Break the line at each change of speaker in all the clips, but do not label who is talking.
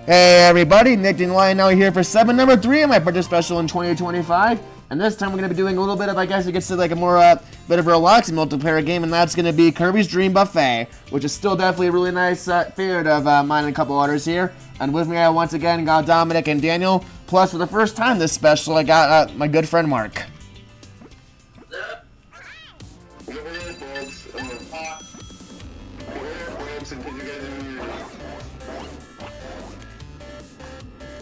Hey everybody, Nick and Lionel here for segment number 3 of my birthday special in 2025. And this time we're going to be doing a little bit of, I guess it gets to like a more, bit of a relaxing multiplayer game, and that's going to be Kirby's Dream Buffet, which is still definitely a really nice favorite of mine and a couple others here. And with me I once again got Dominic and Daniel, plus for the first time this special I got my good friend Mark.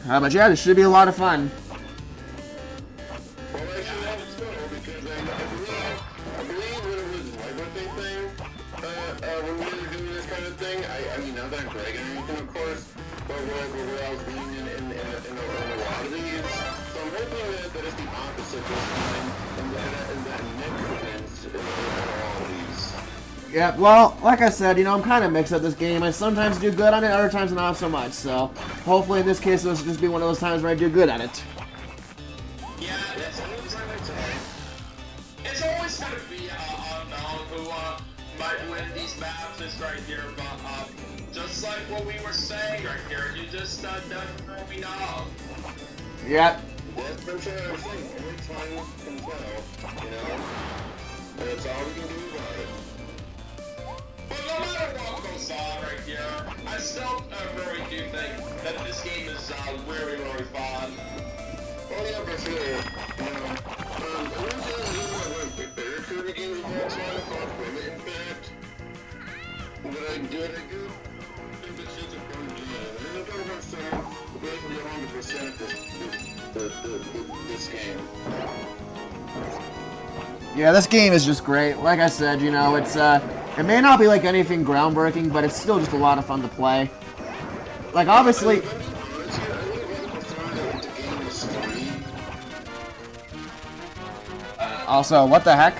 But yeah, this should be a lot of fun.
Well, actually, that was cool because I believe when it was my birthday thing, when we were doing this kind of thing, I mean, not that I'm bragging or anything, of course, but where I was being in a lot of these. So I'm hoping that it's the opposite this time, and that Nick wins in all of these.
Yeah, well, like I said, you know, I'm kind of mixed at this game. I sometimes do good on it, other times not so much. So, hopefully in this case, this will just be one of those times where I do good at it.
Yeah, it's always going to be unknown who might win these matches right here, but just like what we were saying right here, you just never really know.
Yep.
That's for sure. I think every time can tell, you know, and that's all we can do about it.
But no matter what goes on right here, I still really do think that this game is really, really fun.
Oh yeah, for sure. You know, one better Kirby games of all time, from it, in fact. But I do think this is a fun game. And I'm talking about some, basically 100% this game.
Yeah, this game is just great. Like I said, you know, it's it may not be like anything groundbreaking, but it's still just a lot of fun to play. Like obviously. Also, what the heck?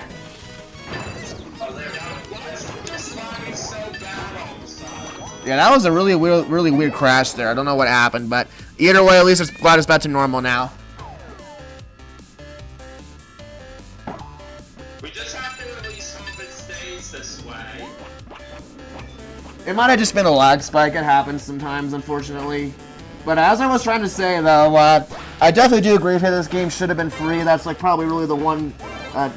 Yeah, that was a really weird crash there. I don't know what happened, but either way, at least it's glad it's back to normal now.
We just have to at least hope it stays this way.
It might have just been a lag spike. It happens sometimes, unfortunately. But as I was trying to say, though, I definitely do agree with you. This game should have been free. That's like probably really the one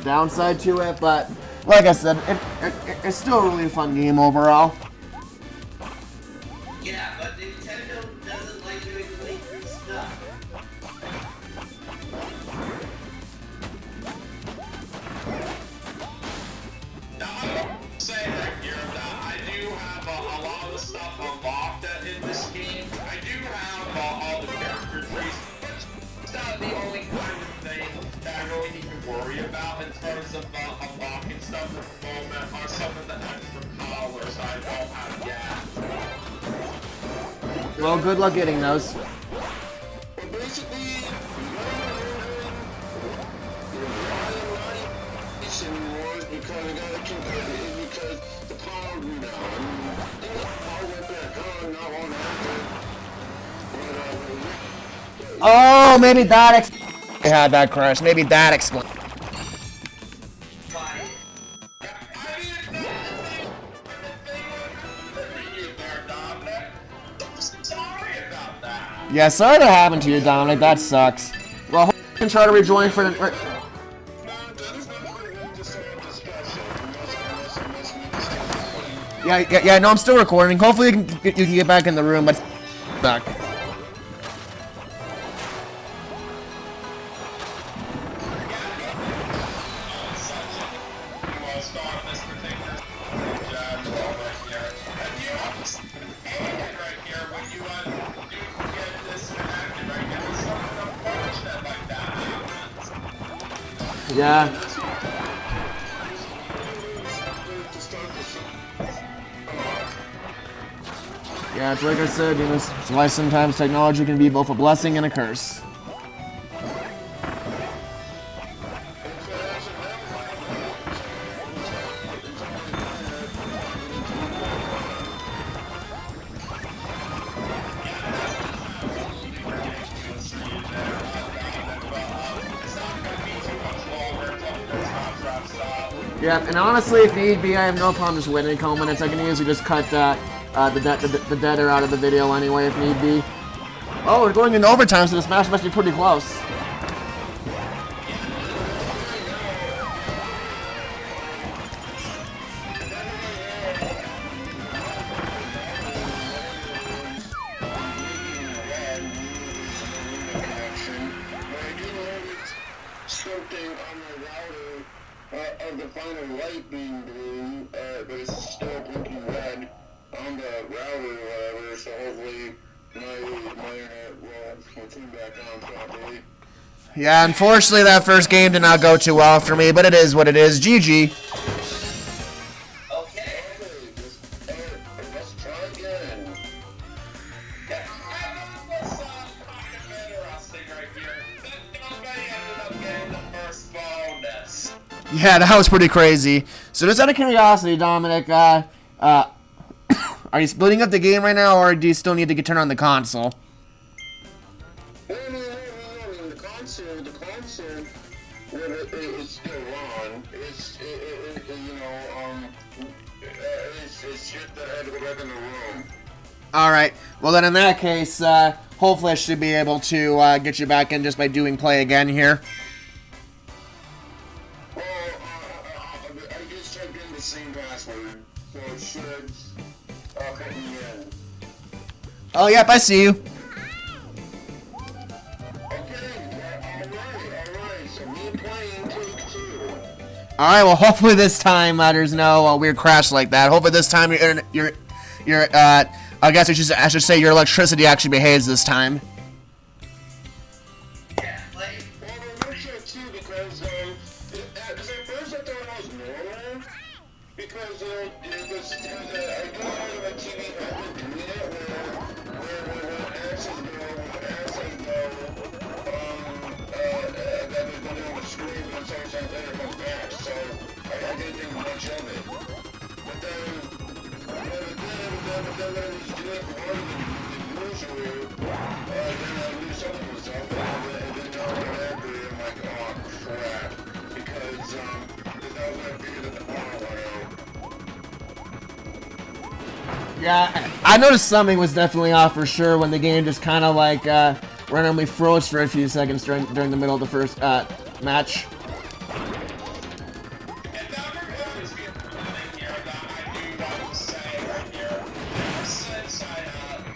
downside to it. But like I said, it's still a really fun game overall.
Yeah, but Nintendo doesn't like doing playthrough stuff. Now, I will say that here that I do have a lot of the stuff unlocked in this game. I do have all the character trees, but it's not the only kind of thing that I really need to worry about in terms of unlocking stuff at the moment are some of the extra colors I don't have yet.
Well, good luck getting those.
But basically, anymore because I gotta keep it because the power grew now. I mean, I went back on, not on after.
Oh, maybe that I had that crash. Maybe that explains. Yeah, sorry that happened to you, Dominic. That sucks. Well, hope you can try to rejoin for the. Yeah, no, I'm still recording. Hopefully you can get back in the room, but back. Yeah. Yeah, it's like I said, you know, it's why sometimes technology can be both a blessing and a curse. Yeah, and honestly, if need be, I have no problem just waiting a couple minutes. I can easily just cut the deader out of the video anyway if need be. Oh, we're going into overtime, so this match must be pretty close.
Something on the router of the final light being blue, but it's still blinking red on the router or whatever, so hopefully my internet will turn back on properly.
Yeah, unfortunately that first game did not go too well for me, but it is what it is. GG.
Okay.
Let's try again.
And that was kind of interesting right here. That nobody ended up getting the first bonus.
Yeah, that was pretty crazy. So just out of curiosity, Dominic, are you splitting up the game right now, or do you still need to turn on the console?
No, the console, it's still on. It's just that I had to go back in the room.
Alright, well then in that case, hopefully I should be able to get you back in just by doing play again here.
Well, I just typed in the same password, so it should cut me in.
Oh, yep, I see you.
Alright, so me playing take 2.
Alright, well hopefully this time there's no weird crash like that. Hopefully this time your I guess I should say your electricity actually behaves this time.
Yeah, like,
Well, I'm not sure too, because at first I thought it was normal, because I do have my TV had been doing it, where access go, that there's nothing on the screen, but it's always out there, it comes back, so I didn't think much of it. But then when I was doing it more than usual, then I knew something was up, and then after, I'm like, oh crap, because that was when I figured that the power went out.
Yeah, I noticed something was definitely off for sure when the game just kind of like randomly froze for a few seconds during the middle of the first match.
and that reminds me of one thing here that I do want to say right here. Ever since I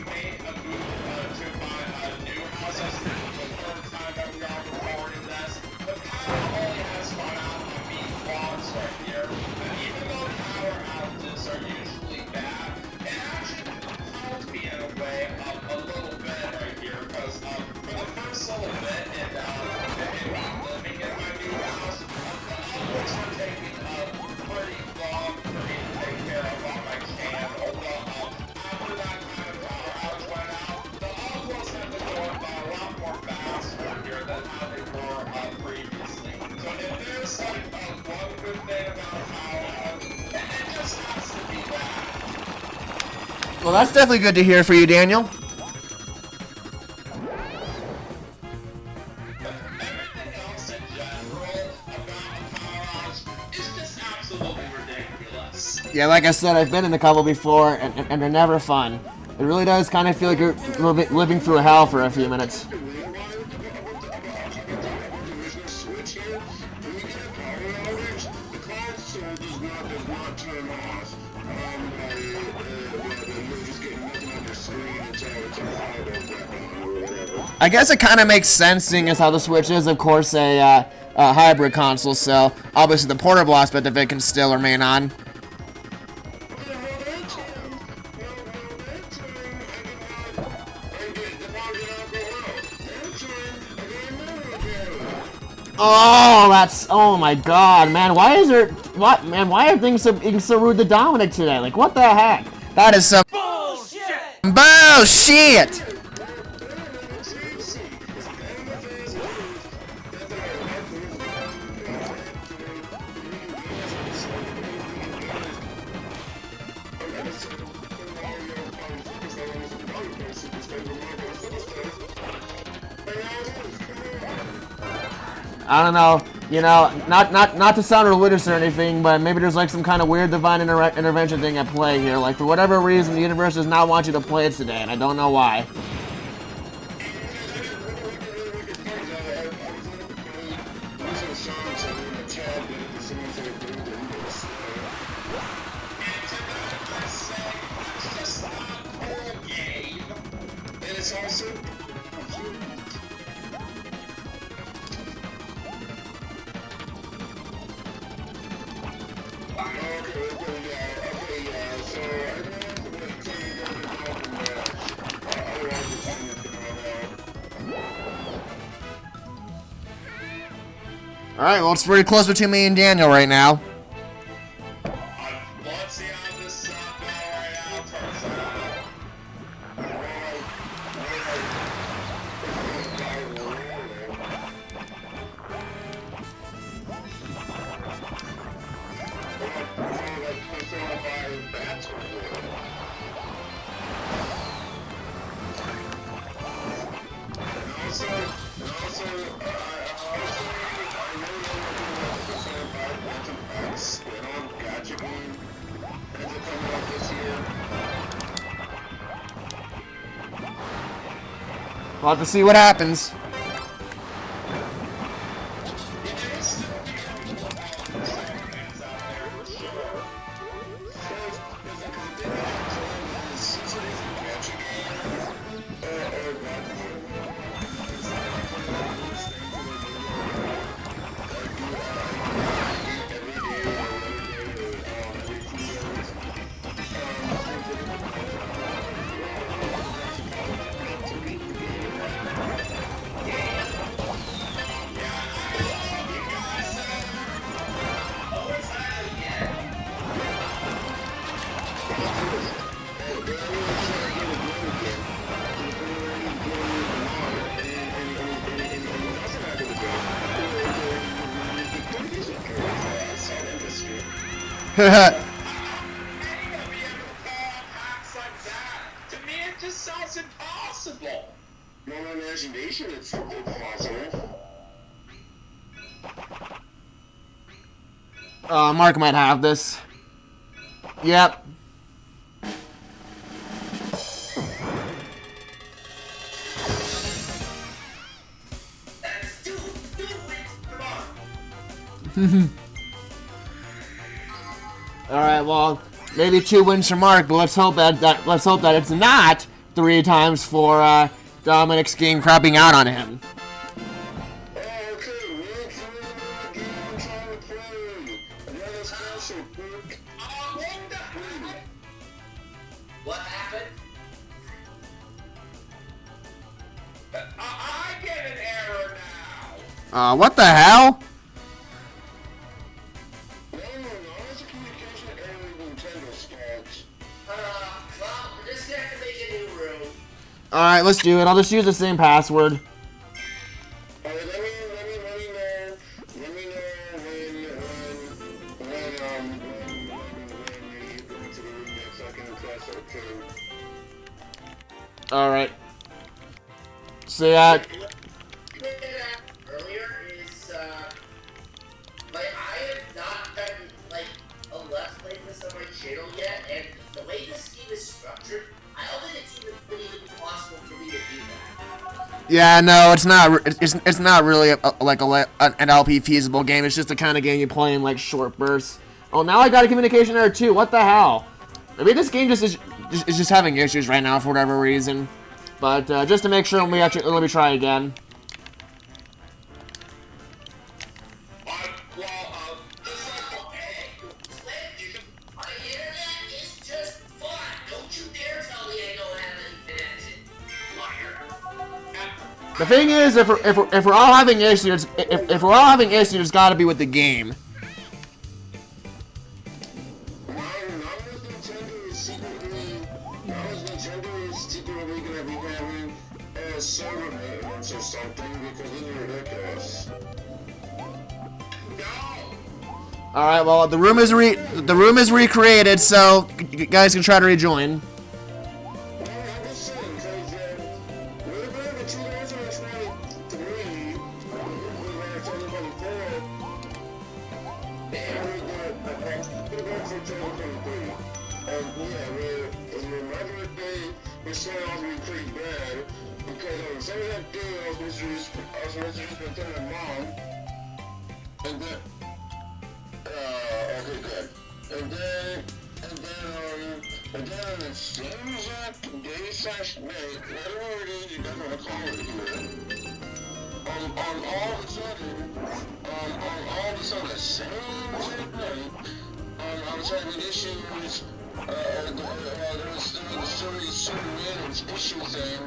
made a move to my new house, I think it was the third time that we are recording this, the power only has gone out on me once right here. And even though power outages are usually bad, it actually helped me in a way a little bit right here, because for the first little bit in me living in my new house, the outlets were taking pretty long for me to take care of on my can. Although after that kind of power outage went out, the outlets have been going by a lot more faster here than how they were previously. So if there's like one good thing about power outage, it just has to be that.
Well, that's definitely good to hear for you, Daniel.
Everything else in general about a power outage is just absolutely ridiculous.
Yeah, like I said, I've been in a couple before, and they're never fun. It really does kind of feel like you're living through hell for a few minutes.
The original switch here, when you get a power outage, the console does not turn off. You're just getting nothing on your screen until power goes back on or whatever.
I guess it kind of makes sense, seeing as how the Switch is, of course, a hybrid console, so obviously the portable aspect of it can still remain on. Oh my god, man, why are things being so rude to Dominic today? Like, what the heck? That is some bullshit! I don't know, you know, not to sound religious or anything, but maybe there's like some kind of weird divine intervention thing at play here. Like, for whatever reason, the universe does not want you to play it today, and I don't know why.
it's also...
Alright, well, it's very close between me and Daniel right now.
Let's see how this battle royale turns out.
We'll have to see what happens.
To me, it just sounds impossible.
No imagination, it's impossible.
Mark might have this. Yep.
That's two wins for Mark.
All right, well, maybe 2 wins for Mark, but let's hope that it's not 3 times for Dominic's game crapping out on him.
What happened? I get an error now.
What the hell?
Well, we're just gonna have to make a new room.
All right, let's do it. I'll just use the same password.
Let me know when you go into the room next, so I can press OK.
All right. So
Earlier is like I have not done like a Let's Play this on my channel yet, and the way this game is structured, I don't think it's even really possible for me to do that.
yeah, no, it's not. It's not really an LP feasible game. It's just the kind of game you play in like short bursts. Oh, now I got a communication error too. What the hell? Maybe this game is just having issues right now for whatever reason. But just to make sure, let me try again.
My internet is just fine. Don't you dare tell me I don't have any connection. Liar.
The thing is, if we're all having issues, if we're all having issues, it's got to be with the game.
Server maintenance or something because this is ridiculous. No!
All right, well, the room is recreated, so you guys can try to rejoin.
I'm just saying, because we're going to 2023, we're 2024, and we're going for 2023. And yeah, my birthday, we're starting off to be pretty bad. Because some of that day I was supposed to spend time with Mom, and then, okay, good. And then, And then it seems like day/night, whatever it is you guys want to call it here, on all of a sudden, it seems like night, I was having issues, there was certain managed issue thing,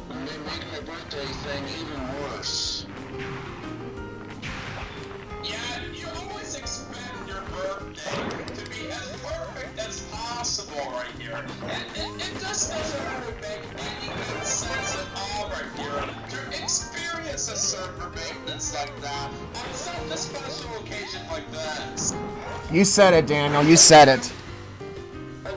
making my birthday thing even worse.
Yeah, you always expect your birthday to be as perfect as possible right here. And it just doesn't really make any good sense at all right here to experience a server maintenance like that on such a special occasion like this.
You said it, Daniel. You said it.
I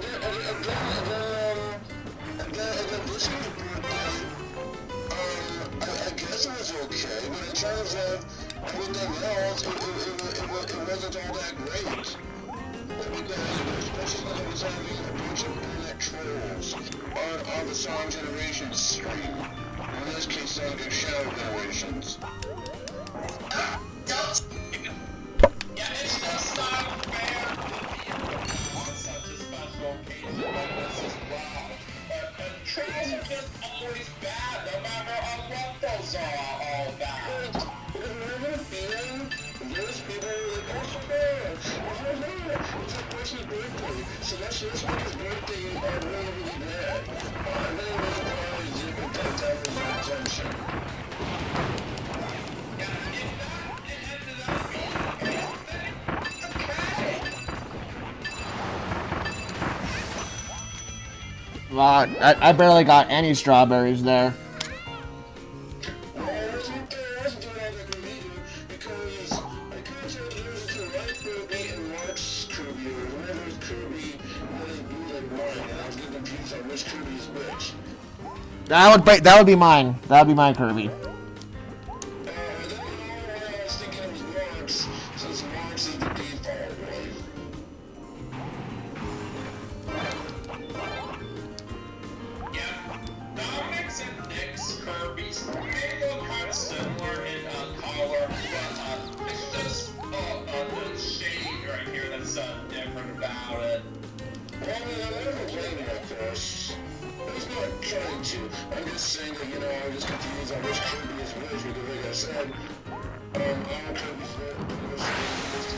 guess it was okay, but in terms of everything else, it wasn't all that great. Because, especially when I was having a bunch of internet trolls on the Song Generations stream. In this case, Song Shadow Generations.
Yeah, it's just not fair on such a special occasion like this as well. But trolls are just always bad, no matter what those are all about.
Remember the feeling? Those people were like, oh, so bad. It's a person's birthday, so let's make his birthday really, really bad. And then it was probably 10,000 attention.
Yeah, it ended up being okay.
Wow, I barely got any strawberries there.
No, I wasn't doing all that good either, because I couldn't tell the difference between my Kirby and Mark's Kirby, or whoever's Kirby really blew like mine, and I was getting confused on which Kirby is which.
That would be mine. That would be my Kirby.
Then I was thinking it was Mark's, since Mark's is the default, right?
Yeah, Dominic's and Nick's Kirby's may look kind of similar in color, but it's just the shade right here that's different about it.
Well, I mean, I'm never complaining like this. It's not trying to. I'm just saying that, I'm just confused on which Kirby is which, because like I said, all Kirby's the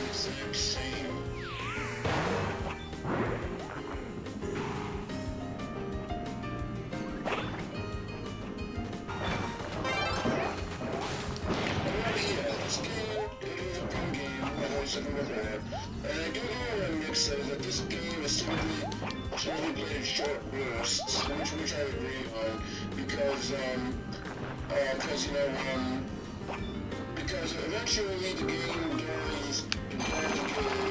exact same. This game is a fun game, I've always said from the back. And I do hear when Nick says that this game is typically played in short bursts, which I agree on, because because eventually the game does get pretty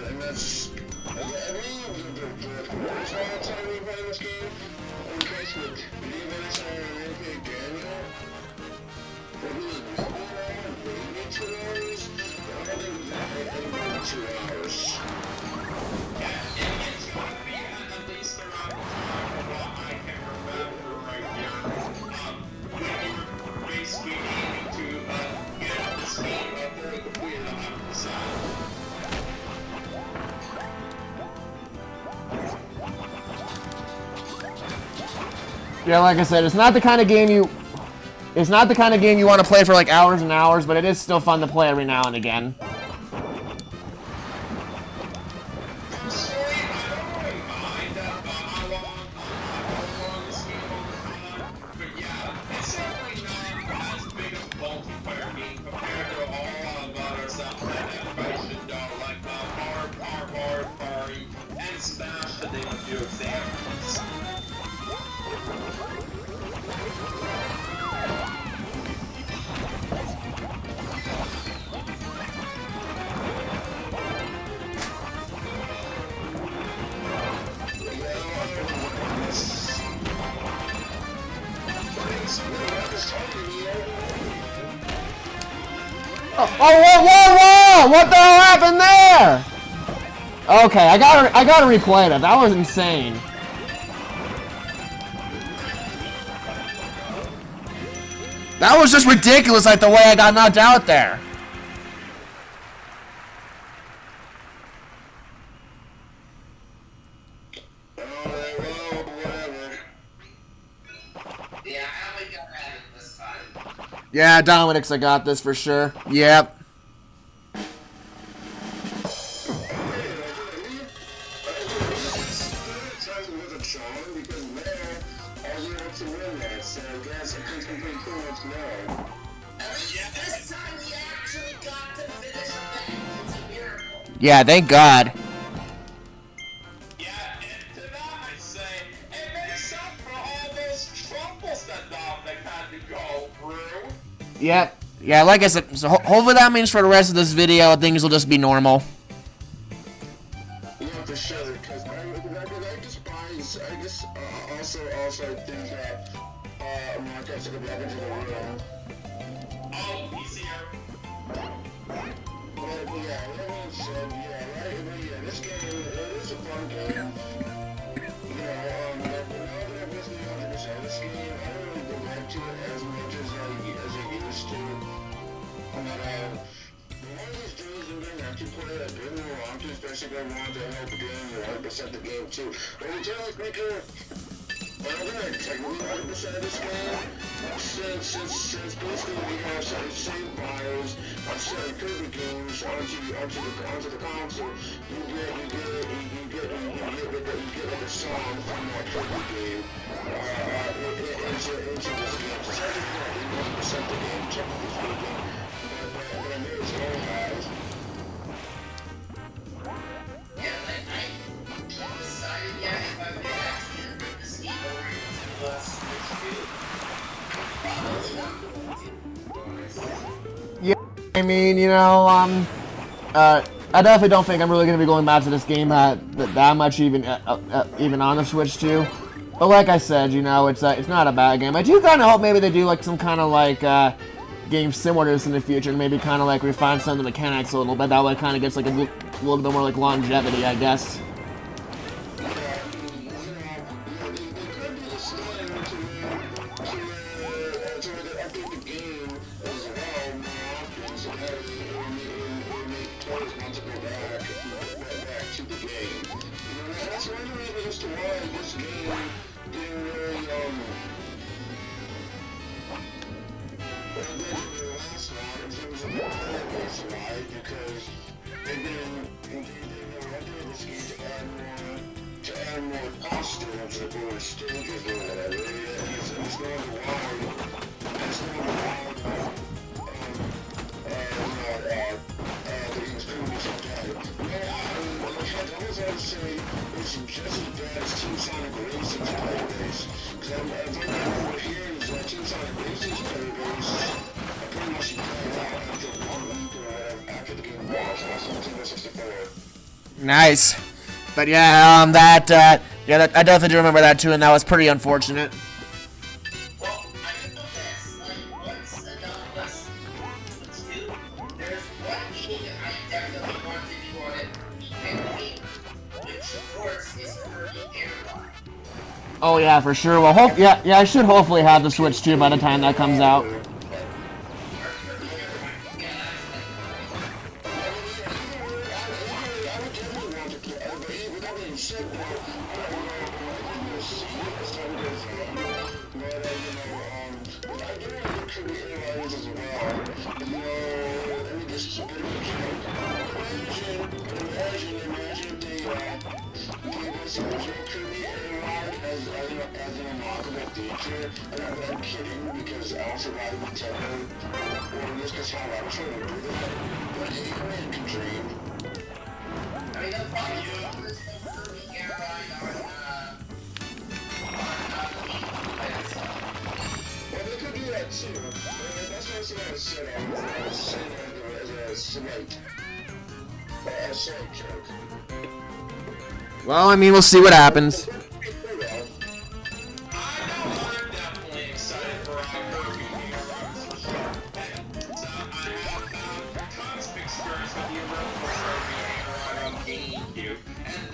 and that's, I believe the first time we play this game, in case with the Daniel, maybe 2 hours, but I don't think it was more than 2 hours.
Yeah, it's going to be at least around the time of what I can remember right here. When you're basically aiming to get this game fully completed 100%.
Yeah, like I said, it's not the kind of game you want to play for like hours and hours, but it is still fun to play every now and again. Whoa! What the hell happened there? Okay, I gotta replay that. That was insane. That was just ridiculous, like the way I got knocked out there. Yeah, Dominic's I got this for sure. Yep. Yeah, thank God.
Yeah, and to that I say, it makes up for all those troubles that Dominic had to go through.
Yep. Yeah, like I said, so hopefully that means for the rest of this video, things will just be normal.
Yeah, for sure, because I despise, I just, also think that, Mark has to go back into the room.
Oh, he's here.
But, yeah, that being said, this game, it is a fun game. You know, now that I've listened to 100% of this game, I don't really go back to it as much as I used to. But, one of these days I'm gonna have to play it. I really want to, especially if I want to help the game, 100% the game too. But we tell like Maker, I'm gonna technically 100% of this game, since basically we have some save files on certain Kirby games onto the console. You get like a song from that Kirby game into this game. So technically, 100% the game, technically speaking. But I know it's all guys.
Yeah, like, I haven't decided yet if I would actually bring this game over to Switch 2. Probably not going to, honestly.
Yeah, I mean, you know, I definitely don't think I'm really going to be going back to this game that much, even on the Switch 2. But like I said, you know, it's not a bad game. I do kind of hope maybe they do like some kind of like game similar to this in the future, and maybe kind of like refine some of the mechanics a little bit. That way, it kind of gets like a little bit more like longevity, I guess. Nice. But yeah, I definitely do remember that too, and that was pretty unfortunate.
Well, I can know this, like, once enough was Switch 2, there's one game that I definitely want to do on it, which of course is Kirby Airline.
Oh yeah, for sure. Well, I should hopefully have the Switch 2 by the time that comes out. Well, I mean, we'll see what happens.
I know I'm definitely excited for Kirby Heroes for sure. And so I have tons of experience with the original Kirby Hero on GameCube, and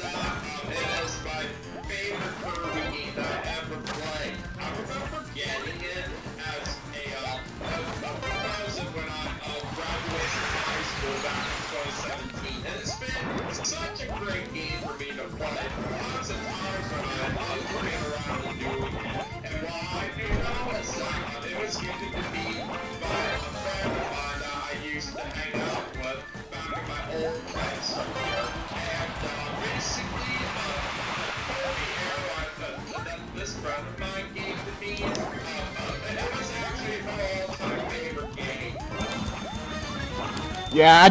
it is my favorite Kirby game that I ever played. I remember getting it as a present when I graduated from high school back in 2017, and it's been such a great game for me to play. Lots of times when I was running around and doing it, and while I do know it was given to me by friend of mine gave to me. And it was actually my all-time favorite game.
Yeah,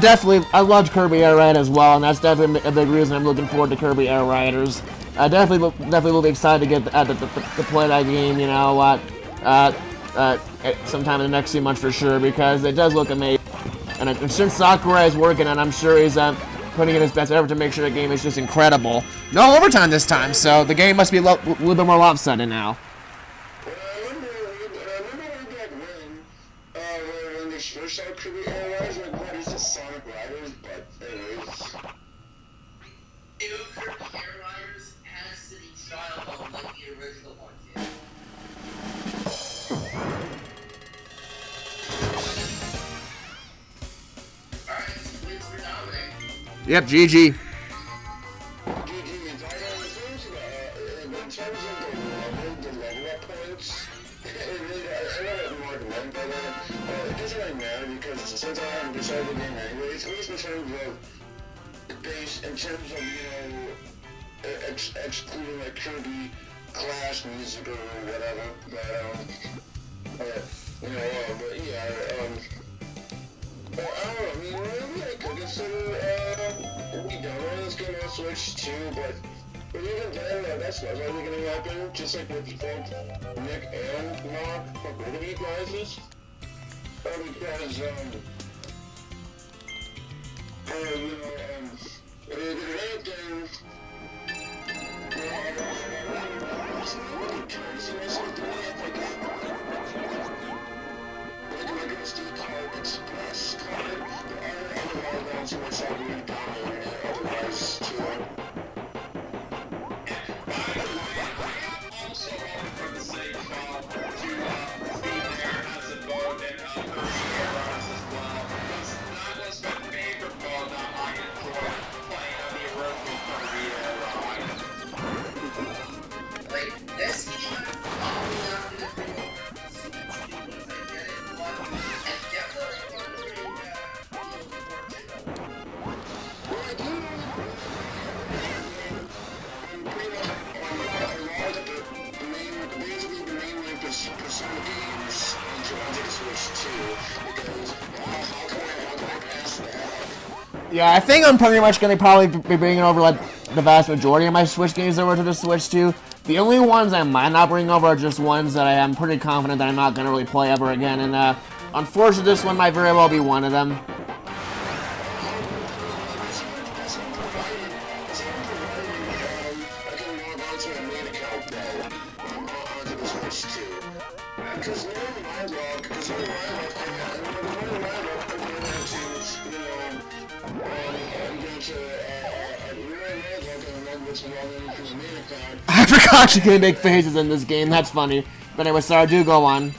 I loved Kirby Air Ride as well, and that's definitely a big reason I'm looking forward to Kirby Air Riders. I definitely will be excited to get to play that game, you know what, sometime in the next few months for sure, because it does look amazing. And since Sakurai is working on it, I'm sure he's putting in his best effort to make sure the game is just incredible. No overtime this time, so the game must be a little bit more lopsided now.
I remember back when they switched out Kirby Air Riders, like, what is this, Sonic Riders? But anyways.
New Kirby Air Riders has city trial mode like the original one did. Alright, wins for Dominic.
Yep, GG.
In terms of the level up points, I know what Mark meant by that. It doesn't really matter because since I haven't decided the game anyways, at least in terms of base, in terms of, you know, excluding like Kirby class music or whatever, but you know, but yeah, well, I don't know, I mean, maybe I could consider, we downloading this game on Switch too, but even then, that's not likely gonna happen, just like with both Nick and Mark, for both of you guys, because, you know, the red game, it's not really craziness, like the way I think like an SD card, express card, there are other ones which I really downloaded it otherwise too.
Also, for the sake of to be there as a mode and Kirby Air Riders as well. That was my favorite mode that I enjoyed playing on the original Kirby Air Ride.
Like, this game, I'm probably not gonna bring over Switch 2 once I get it, but I definitely want to bring
Yeah, I think I'm pretty much gonna probably be bringing over like the vast majority of my Switch games over to the Switch 2. The only ones I might not bring over are just ones that I am pretty confident that I'm not gonna really play ever again, and unfortunately this one might very well be one of them. I forgot you can make faces in this game, that's funny. But anyway, sorry, do go on.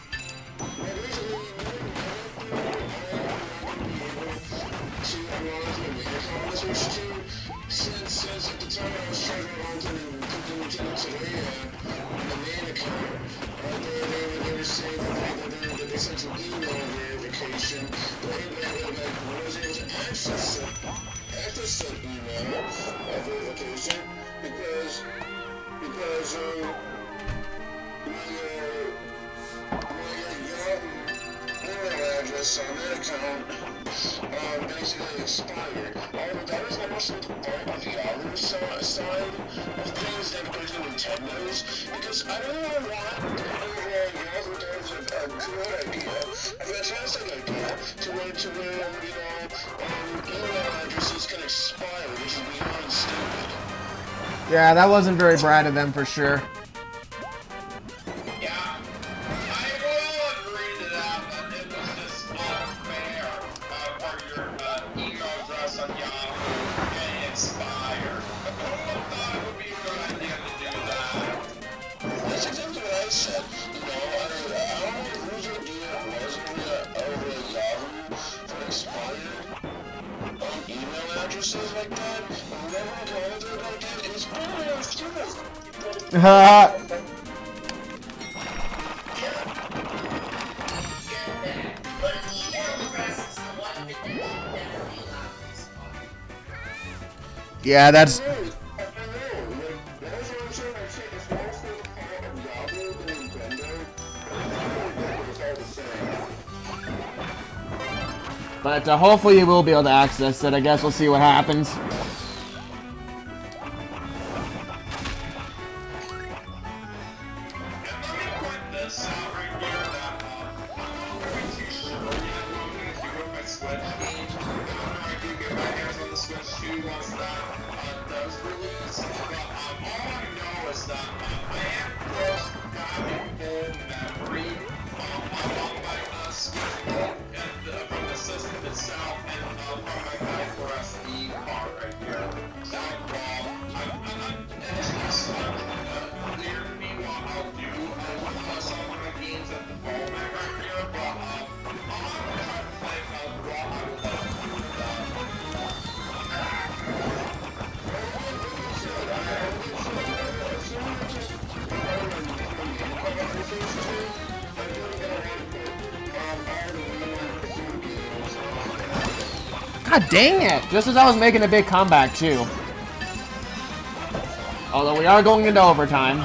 On that account, basically expired. That was almost like the other side of things that go to Nintendo's, because I don't know why Yahoo does a good idea, a fantastic idea, to where you know, email addresses can expire, which is beyond stupid.
Yeah, that wasn't very bright of them for sure. Yeah, that's... But hopefully you will be able to access it. I guess we'll see what happens. God dang it! Just as I was making a big comeback, too. Although we are going into overtime.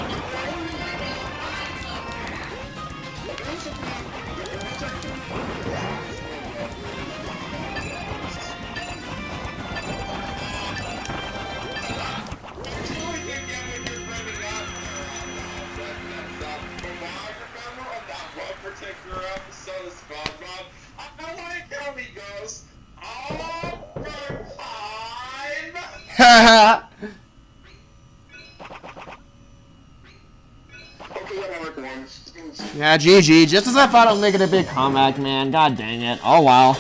Yeah, GG. Just as I thought I was making a big comeback, man. God dang it. Oh, wow.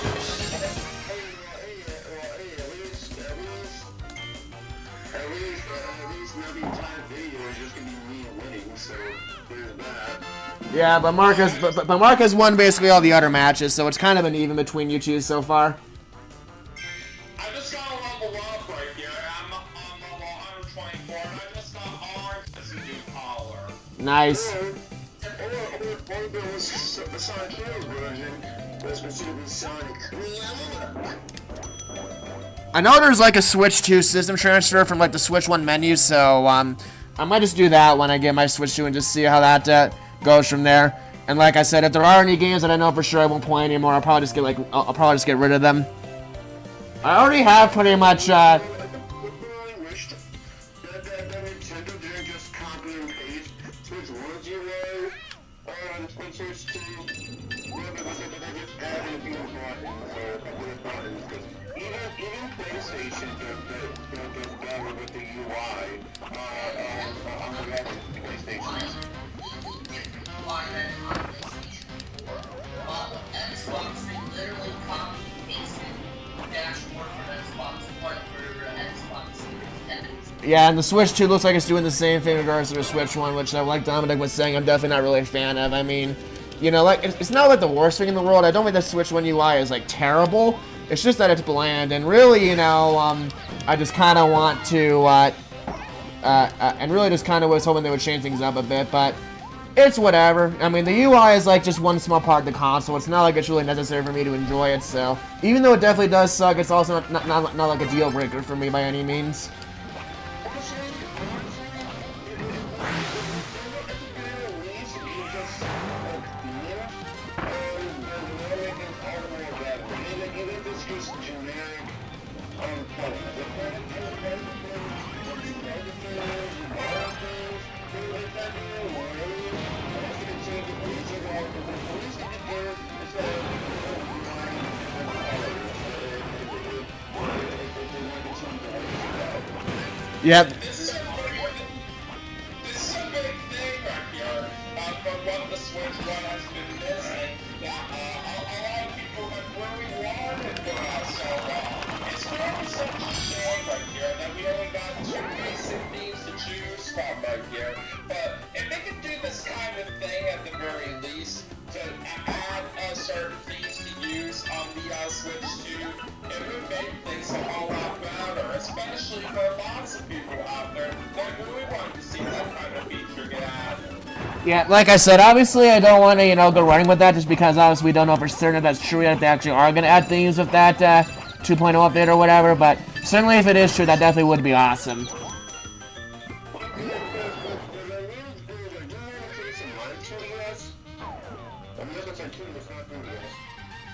Yeah, but Marcus won basically all the other matches, so it's kind of an even between you two so far.
I just got a level up right here. I'm on level 124, and I just got orange as a new collar.
Nice. I know there's like a Switch 2 system transfer from like the Switch 1 menu, so I might just do that when I get my Switch 2 and just see how that goes from there. And like I said, if there are any games that I know for sure I won't play anymore, I'll probably just get rid of them. I already have pretty much yeah, and the Switch 2 looks like it's doing the same thing in regards to the Switch 1, which, like Dominic was saying, I'm definitely not really a fan of. I mean, you know, like, it's not like the worst thing in the world. I don't think the Switch 1 UI is, like, terrible. It's just that it's bland, and really, you know, I just kind of want to, and really just kind of was hoping they would change things up a bit, but it's whatever. I mean, the UI is, like, just one small part of the console. It's not like it's really necessary for me to enjoy it, so even though it definitely does suck, it's also not like a deal breaker for me by any means. Yep.
This is a big thing right here from what the Switch 1 has been missing that a lot of people have really wanted for so long. It's really such a shame right here that we only got 2 basic themes to choose from right here. But if they could do this kind of thing at the very least, to add certain themes to use on the Switch 2, it would make things a whole lot better, especially for lots of people out there that really want to see that kind of feature get added.
Yeah, like I said, obviously I don't want to, you know, go running with that just because obviously we don't know for certain if that's true yet, if they actually are going to add things with that 2.0 update or whatever, but certainly if it is true, that definitely would be awesome.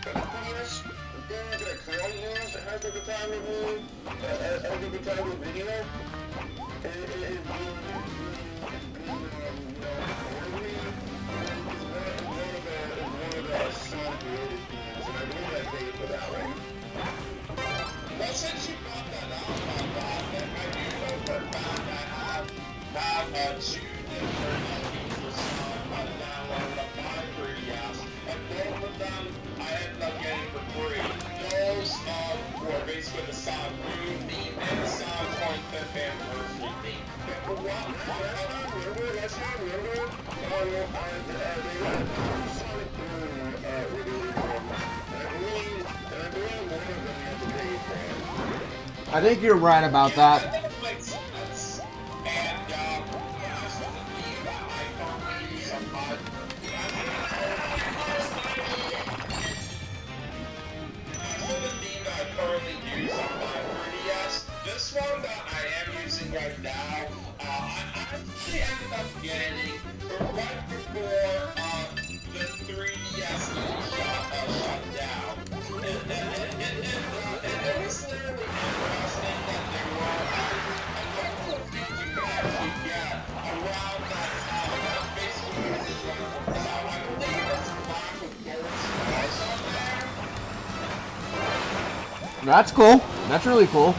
PS, then that I currently use that has like a time review, has like a time review video, is one of the Sonic related games, and I believe I paid for that one.
Well, since you brought that up, I do know for a fact I have two different for Sonic downloaded on my 3DS, and both of them I ended up getting for free. Those were basically the Sonic Boom theme and the Sonic 25th anniversary theme.
But what? That's not remember. They had Sonic Boom related ones, and I believe one of them had to pay for it.
I think you're right about that.
I think it makes sense. And when I saw the theme that I currently use on my this one that I am using right now, I actually ended up getting right before the 3DS shut down. It was literally interesting that there were a couple of things you could actually get around that time that basically uses like now. I believe it's black with gold stars on there.
That's cool. That's really cool.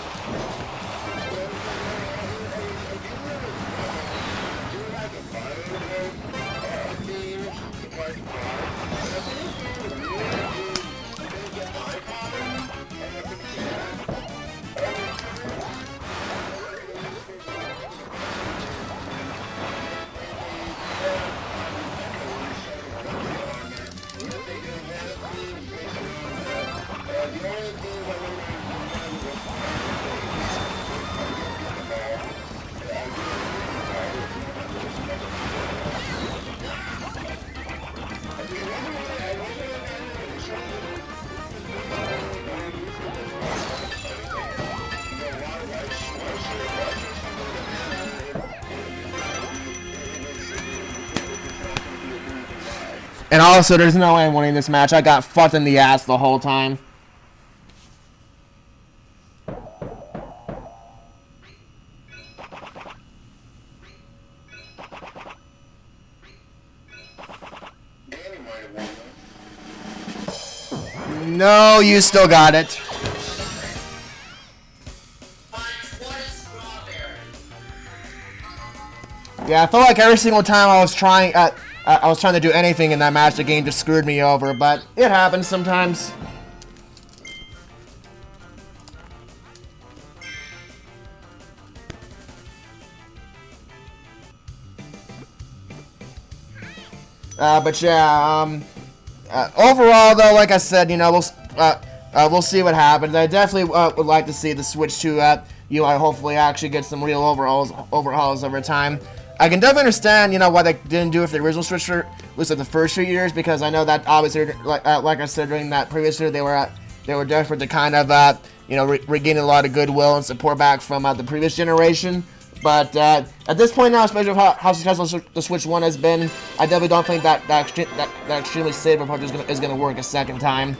And also, there's no way I'm winning this match. I got fucked in the ass the whole time. No, you still got it. Yeah, I felt like every single time I was trying to do anything in that match, the game just screwed me over, but it happens sometimes. But yeah, overall though, like I said, you know, we'll see what happens. I definitely would like to see the switch to UI hopefully actually get some real overhauls over time. I can definitely understand, you know, why they didn't do it for the original Switch for at least like the first few years, because I know that obviously, like I said during that previous year, they were desperate to kind of, you know, regain a lot of goodwill and support back from the previous generation. But at this point now, especially with how successful the Switch 1 has been, I definitely don't think that extremely stable approach is gonna work a second time.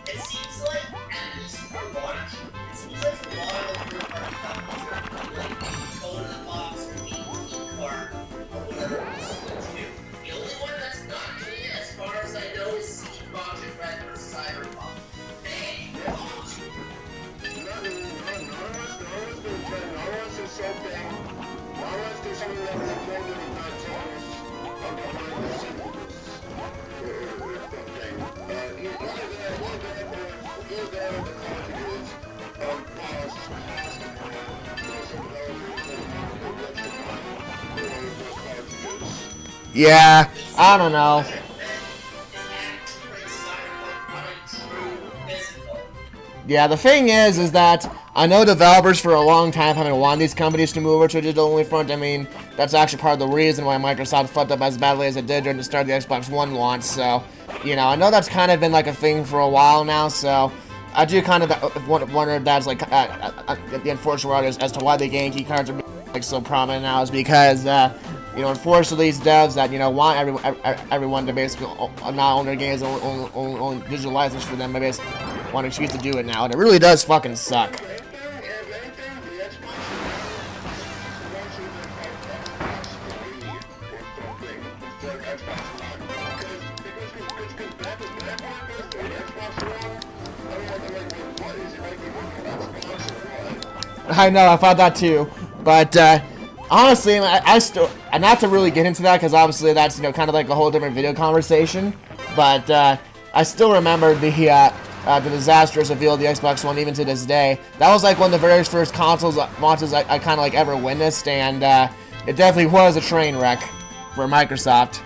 It seems like, at least for launch, it seems like a lot of your companies are like code in the box or 18 card or whatever it's to. The only one that's not doing it as far
Yeah, I don't know. Yeah, the thing is that I know developers for a long time haven't wanted these companies to move over to a digital-only front. I mean, that's actually part of the reason why Microsoft fucked up as badly as it did during the start of the Xbox One launch. So, you know, I know that's kind of been like a thing for a while now. So, I do kind of wonder if that's like the unfortunate part as to why the game key cards are like so prominent now is because you know, unfortunately, these devs that, you know, want everyone to basically not own their games, own digital license for them, but basically want an excuse to do it now, and it really does fucking suck. I know, I thought that too, but honestly, I still, not to really get into that, because obviously that's, you know, kind of like a whole different video conversation, but I still remember the disastrous reveal of the Xbox One even to this day. That was like one of the very first consoles launches I kind of like ever witnessed, and it definitely was a train wreck for Microsoft.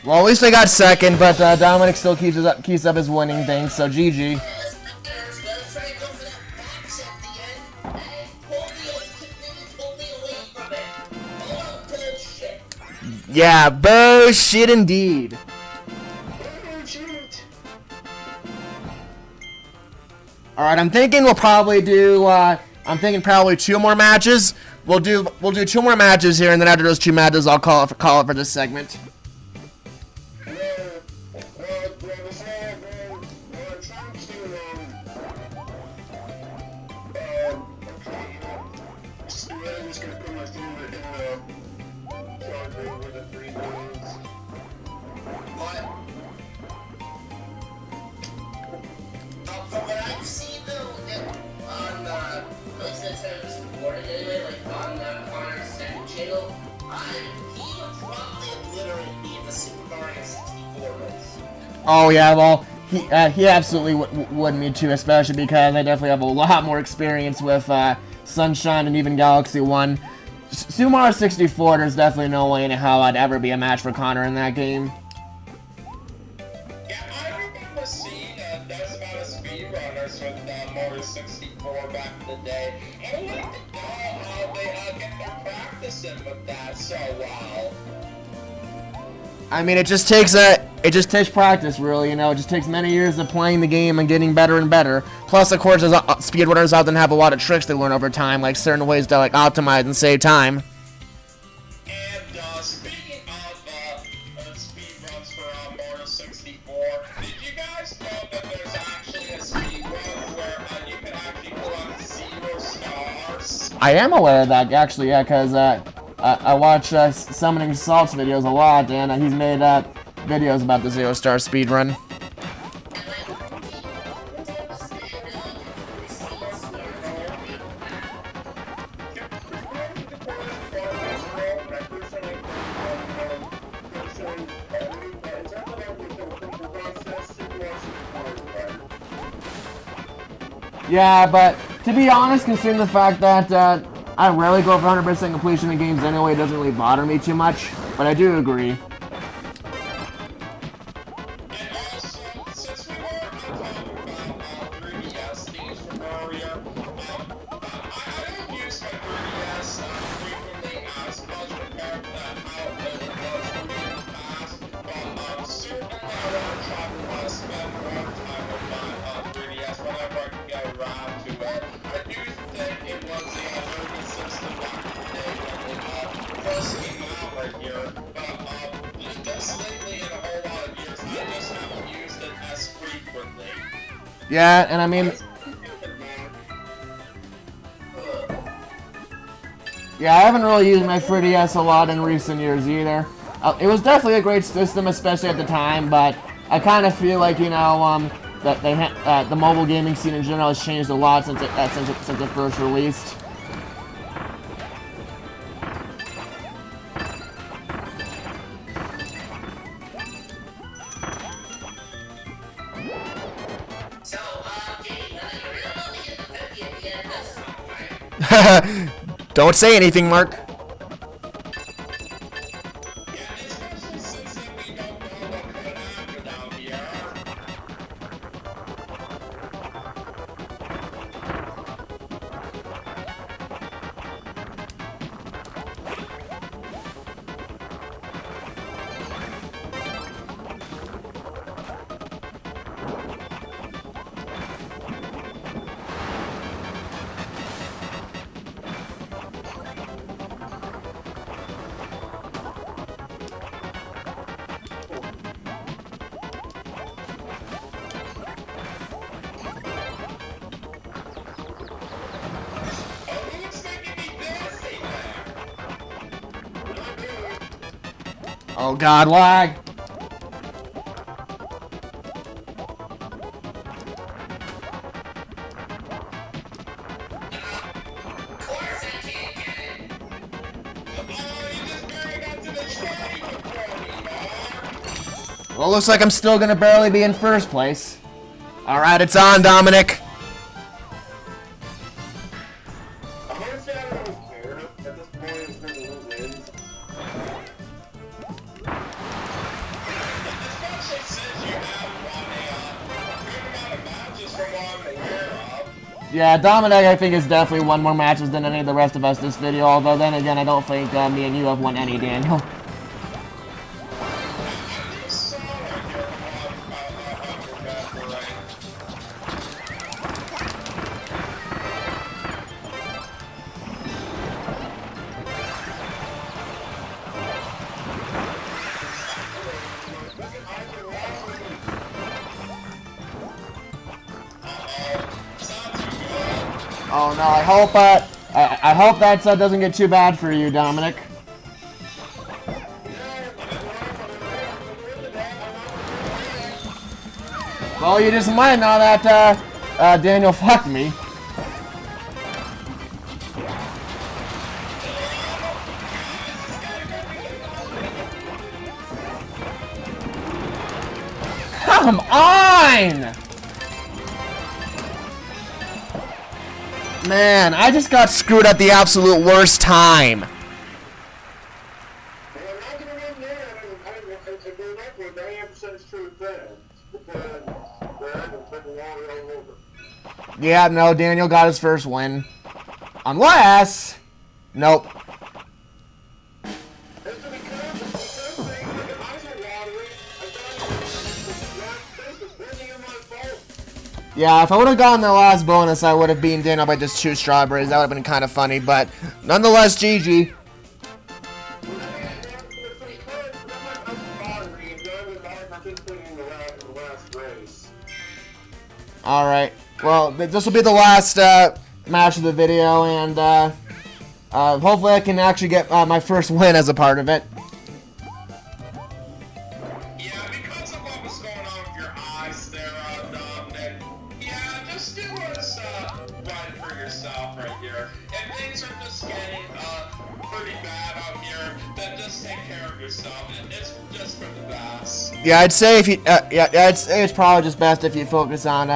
Well, at least they got second, but Dominic still keeps up his winning thing, so GG. Yeah, bullshit indeed. Alright, I'm thinking we'll probably do, probably 2 more matches. We'll do 2 more matches here, and then after those 2 matches, I'll call it for this segment. Oh yeah, well, he absolutely would me too, especially because I definitely have a lot more experience with Sunshine and even Galaxy 1. Super Mario 64, there's definitely no way in hell I'd ever be a match for Connor in that game.
Yeah, I remember seeing those amount of speedrunners with Mario 64 back in the day. I would like to know how they get their practicing with that so well.
I mean, it just takes practice, really, you know. It just takes many years of playing the game and getting better and better. Plus, of course, as speedrunners often have a lot of tricks they learn over time, like certain ways to like optimize and save time.
And speaking of speedrunners, mods for Mario 64. Did you guys know that there's actually a speedrun where you can actually collect 0 stars?
I am aware of that, actually, yeah, because I watch Summoning Salt's videos a lot, and he's made videos about the 0-star speedrun. Yeah, but to be honest, considering the fact that I rarely go for 100% completion in games anyway, it doesn't really bother me too much, but I do agree.
And also, since we were talking about 3DS games from earlier, I don't use my 3DS frequently as much compared to how it was for me in the past, but certainly I want to try to spend more time with my 3DS whenever I can get around to it. I do think it was a nervous system back in the day when it first came out right here, but just lately in a whole lot of years, I just haven't used it as frequently.
Yeah, and I mean, yeah, I haven't really used my 3DS a lot in recent years either. It was definitely a great system, especially at the time, but I kind of feel like, you know, that the mobile gaming scene in general has changed a lot since it first released.
So, Katie, you're really getting the 50 at the end of this song, right?
Don't say anything, Mark.
Yeah, especially since we don't know what could happen down here.
Oh God, lag!
Of course I can't get it.
You just barely got to the train before me, Mark.
Well, looks like I'm still gonna barely be in first place. Alright, it's on, Dominic.
I'm gonna say I don't care at this point in terms of who wins.
Especially since you have won a good amount of matches from what I'm aware of.
Yeah, Dominic, I think, has definitely won more matches than any of the rest of us this video, although then again, I don't think me and you have won any, Daniel. Oh no, I hope that doesn't get too bad for you, Dominic. Well, you just might now that Daniel fucked me. Come on! Man, I just got screwed at the absolute worst time.
And I'm not gonna win there. If we're not with 98% true then, because they're going to take a water all over.
Yeah, no, Daniel got his first win. Unless... Nope.
It's because things like the ice are watery. I thought this was winning in my fault.
Yeah, if I would have gotten the last bonus, I would have beaten Daniel by just 2 strawberries. That would have been kind of funny, but nonetheless, GG.
was not participating in the last race.
Alright. Well, this will be the last match of the video, and hopefully I can actually get my first win as a part of it.
Yeah, because of what was going on with your eyes there, Dominic, yeah, just do what's right for yourself right here. If things are just getting pretty bad out here, then just take care of yourself. It's just for the best.
Yeah, I'd say if you, I'd say it's probably just best if you focus on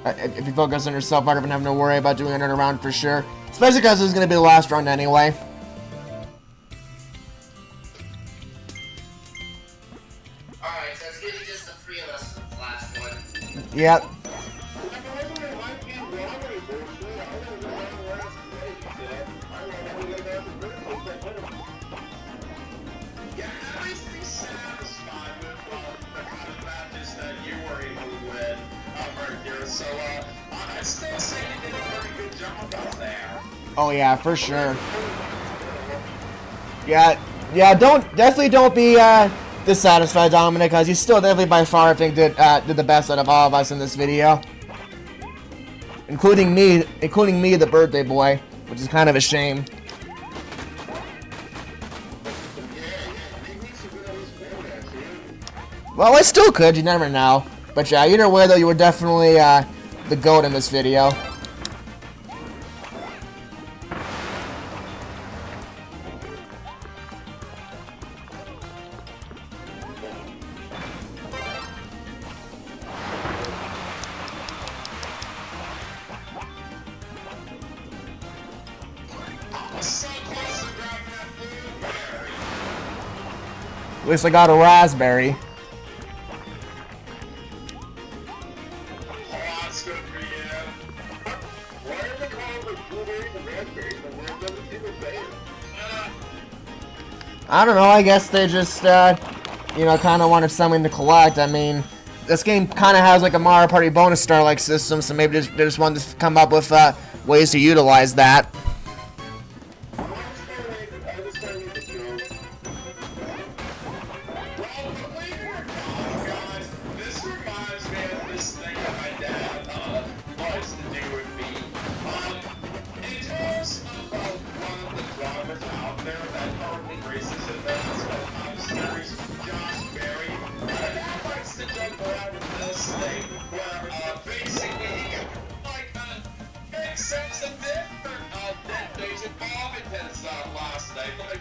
if you focus on yourself rather than having to worry about doing another round for sure. Especially because this is going to be the last round anyway.
Alright, so it's gonna be just the three of us for the last one.
Yep.
Yeah, at least be satisfied with the kind of matches that you were able to win right here. So, I'd still say you did a pretty good job out there.
Oh yeah, for sure. Yeah, definitely don't be dissatisfied, Dominic, because you still definitely by far I think did the best out of all of us in this video, including me, the birthday boy, which is kind of a shame. Well, I still could, you never know. But yeah, either way though, you were definitely the GOAT in this video.
So close to grabbing that blueberry.
At least I got a raspberry.
Oh, that's good for you.
Why are they calling the blueberries and raspberries? The word doesn't even say it.
I don't know, I guess they just, you know, kind of wanted something to collect. I mean, this game kind of has like a Mario Party bonus star-like system, so maybe they just wanted to come up with ways to utilize that.
Well, believe it or not, guys, this reminds me of this thing that my dad likes to do with me. In terms of one of the drivers out there that currently races in the NASCAR Cup Series, Josh Berry, my dad likes to joke around with this thing where basically he can make sense of different things involving his last name. Like,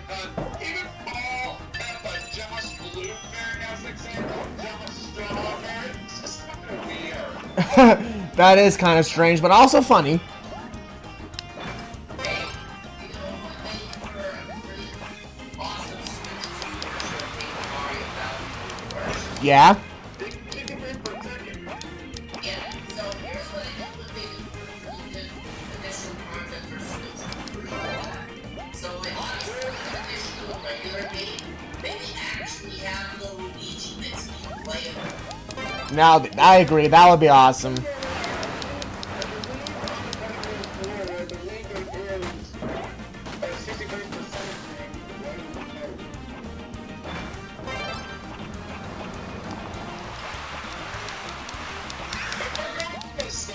even Paul and Josh Blueberry as an example, Josh Strawberry. It's just kind of weird.
That is kind of strange, but also funny.
Hey, you know what? Thank you for a pretty awesome speech to Mario about first.
Yeah.
Yeah, so here's what I implemented for the initial content for Switch 3. So my audience for the additional regular game, maybe actually have the Luigi mix be playable.
Now, I agree, that would be awesome.
So,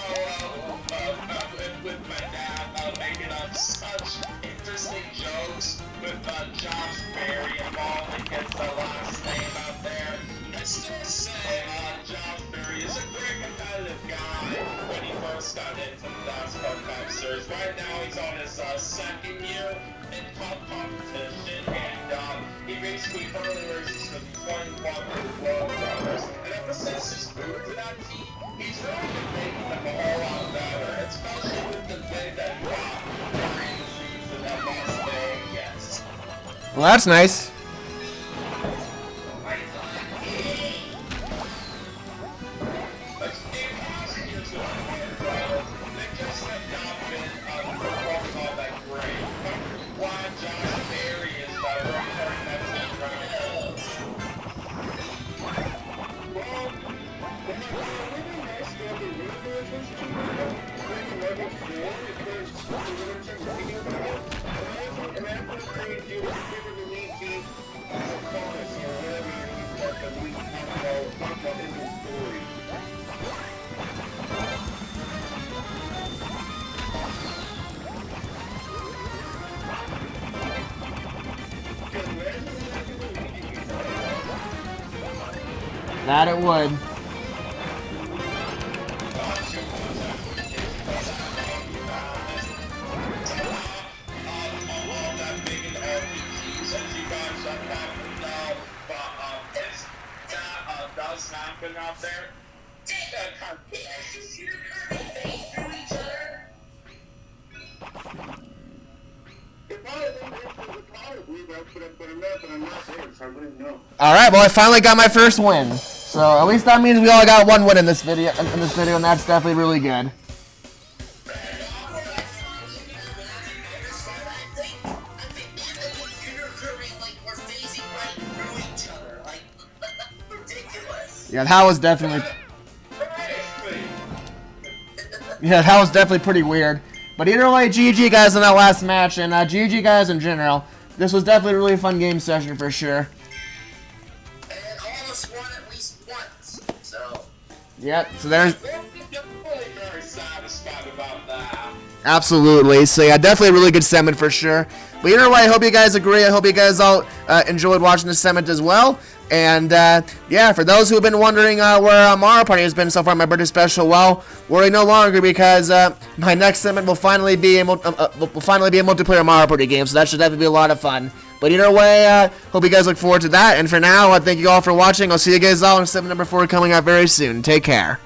with my dad making up such interesting jokes with Josh Berry involving his last name out there, I still say Josh Berry is a great competitive guy when he first got into the NASCAR Cup Series. Right now he's on his second year in Cup competition, and he basically currently races for the 21 Road Brothers. And ever since he's moved to that team, he's really been making them a whole lot better, especially with the big that he got during the season at Las Vegas.
Well, that's nice.
In past years with Mario, they just have not been performing all that great. Why Josh Berry is returning that team round.
Well, really nice that they really pay attention to it. Maybe level 4 because they're going to start reading about it. And after they do, people really need to talk about ending stories.
That it would.
Does happen out there.
Shoot a Kirby face through each other.
If I had been into the car, we would have put up with enough, but I'm not there, so I wouldn't know.
All right, well, I finally got my first win. So at least that means we all got one win in this video, and that's definitely really good. Yeah, that was definitely. Yeah, that was definitely pretty weird. But either way, GG guys on that last match, and GG guys in general. This was definitely a really fun game session for sure.
And all of us won at least once, so.
Yep, so there's.
Very satisfied about that.
Absolutely. So yeah, definitely a really good segment for sure. But either way, I hope you guys agree. I hope you guys all enjoyed watching this segment as well. And yeah, for those who have been wondering where Mario Party has been so far, my birthday special, well, worry no longer because my next segment will finally be a multiplayer Mario Party game. So that should definitely be a lot of fun. But either way, hope you guys look forward to that. And for now, thank you all for watching. I'll see you guys all in segment number 4 coming up very soon. Take care.